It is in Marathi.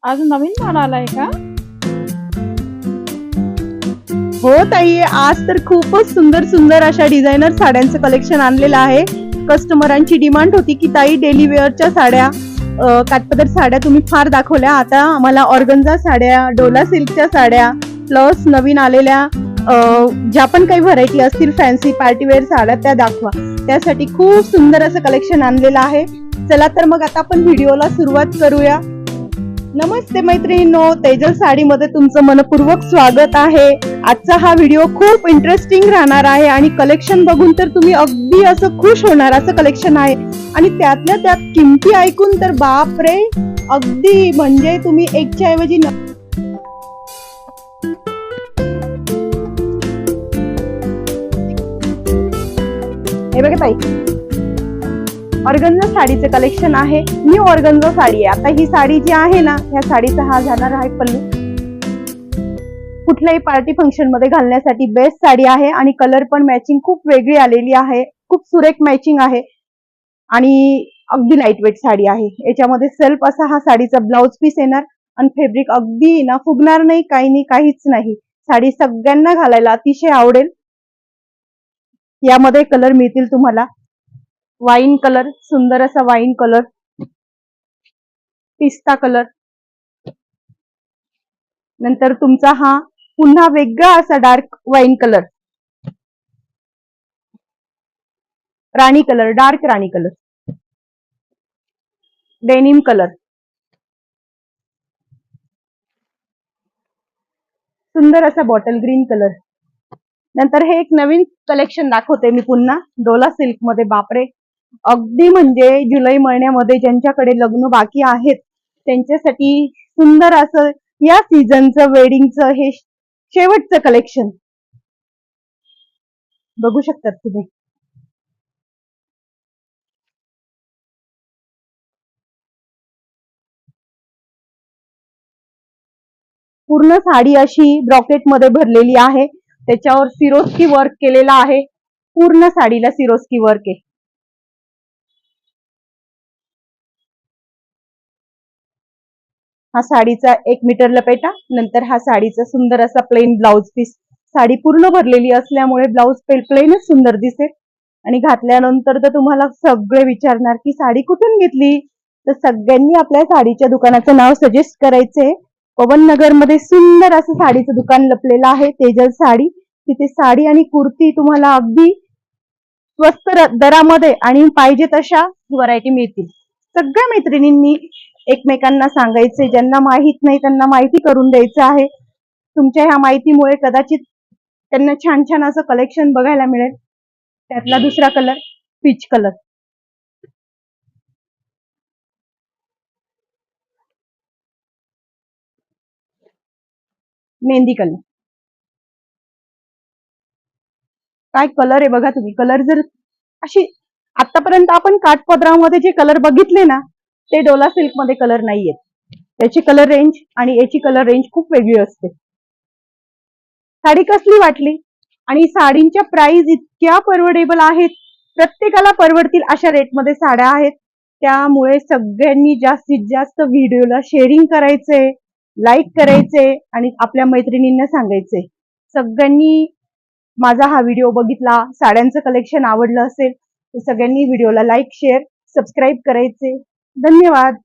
आज नवीन माल आलाय का? हो ताई, आज तर खूपच सुंदर सुंदर अशा डिझायनर साड्यांचं कलेक्शन आणलेलं आहे. कस्टमरांची डिमांड होती की ताई डेली वेअरच्या साड्या, काठपदर साड्या तुम्ही फार दाखवल्या. आता आम्हाला ऑर्गन्झा साड्या, डोला सिल्कच्या साड्या, प्लस नवीन आलेल्या ज्या पण काही व्हरायटी असतील फॅन्सी पार्टीवेअर साड्या त्या दाखवा. त्यासाठी खूप सुंदर असं कलेक्शन आणलेलं आहे. चला तर मग आता आपण व्हिडिओला सुरुवात करूया. नमस्ते मैत्रिणींनो, तेजल साडीमध्ये तुमचं मनपूर्वक स्वागत आहे. आजचा हा व्हिडिओ खूप इंटरेस्टिंग राहणार आहे आणि कलेक्शन बघून तर तुम्ही अगदी असं खुश होणार असं कलेक्शन आहे. आणि त्यातल्या त्यात किमती ऐकून तर बाप रे, अगदी म्हणजे तुम्ही एकच्या ऐवजी हे बघा ताई, ऑर्गन्झा साडीचे कलेक्शन आहे. न्यू ऑर्गन्झा साडी आहे. आता ही साडी जी आहे ना, ह्या साडीचा हा जाणार आहे पल्लू. कुठल्याही पार्टी फंक्शन मध्ये घालण्यासाठी बेस्ट साडी आहे आणि कलर पण मॅचिंग खूप वेगळी आलेली आहे. खूप सुरेख मॅचिंग आहे आणि अगदी लाईट वेट साडी आहे. याच्यामध्ये सेल्फ असा हा साडीचा ब्लाउज पीस येणार आणि फॅब्रिक अगदी ना फुगणार नाही, काही नाही, काहीच नाही. साडी सगळ्यांना घालायला अतिशय आवडेल. यामध्ये कलर मिळतील तुम्हाला. वाईन कलर, सुंदर असा वाईन कलर, पिस्ता कलर, नंतर तुमचा हा पुन्हा वेगळा असा डार्क वाईन कलर, राणी कलर, डार्क राणी कलर, डेनिम कलर, सुंदर असा बॉटल ग्रीन कलर. नंतर हे एक नवीन कलेक्शन दाखवते मी पुन्हा डोला सिल्क मध्ये. बापरे, अगदी म्हणजे जुलै महिन्यामध्ये ज्यांच्याकडे लग्न बाकी आहेत त्यांच्यासाठी सुंदर असं या सीझनचं वेडिंगचं हे शेवटचं कलेक्शन बघू शकतात तुम्ही. पूर्ण साडी अशी ब्रॉकेट मध्ये भरलेली आहे. त्याच्यावर सिरोस्की वर्क केलेला आहे. पूर्ण साडीला सिरोस्की वर्क आहे. हा साडीचा 1 मीटर लपेटा, नंतर हा साडीचा सुंदर असा प्लेन ब्लाउज पीस. साडी पूर्ण भरलेली असल्यामुळे ब्लाउज प्लेनच सुंदर दिसेल आणि घातल्यानंतर तर तुम्हाला सगळे विचारणार की साडी कुठून घेतली. तर सगळ्यांनी आपल्या साडीच्या दुकानाचं नाव सजेस्ट करायचंय. पवन नगर मध्ये सुंदर असं साडीचं दुकान लपलेलं आहे, तेजल साडी. तिथे साडी आणि कुर्ती तुम्हाला अगदी स्वस्त दरामध्ये आणि पाहिजे तशा व्हरायटी मिळतील. सगळ्या मैत्रिणींनी एकमेकांना सांगायचे, ज्यांना माहित नाही त्यांना माहिती करून द्यायचं आहे. तुमच्या ह्या माहितीमुळे कदाचित त्यांना छान छान असं कलेक्शन बघायला मिळेल. त्यातला दुसरा colour peach colour, mehndi colour. काय कलर आहे बघा तुम्ही. कलर जर अशी आतापर्यंत आपण काठपदरामध्ये जे कलर बघितले ना, ते डोला सिल्क मध्ये कलर नाहीयेत. त्याची कलर रेंज आणि याची कलर रेंज खूप वेगळी असते. साडी कसली वाटली? आणि साडींच्या प्राइस इतक्या परवडेबल आहेत, प्रत्येकाला परवडतील अशा रेटमध्ये साड्या आहेत. त्यामुळे सगळ्यांनी जास्तीत जास्त व्हिडिओला शेअरिंग करायचे, लाईक करायचे आणि आपल्या मैत्रिणींना सांगायचे. सगळ्यांनी माझा हा व्हिडिओ बघितला, साड्यांचं कलेक्शन आवडलं असेल तर सगळ्यांनी व्हिडिओला लाईक, शेअर, सबस्क्राईब करायचे. धन्यवाद.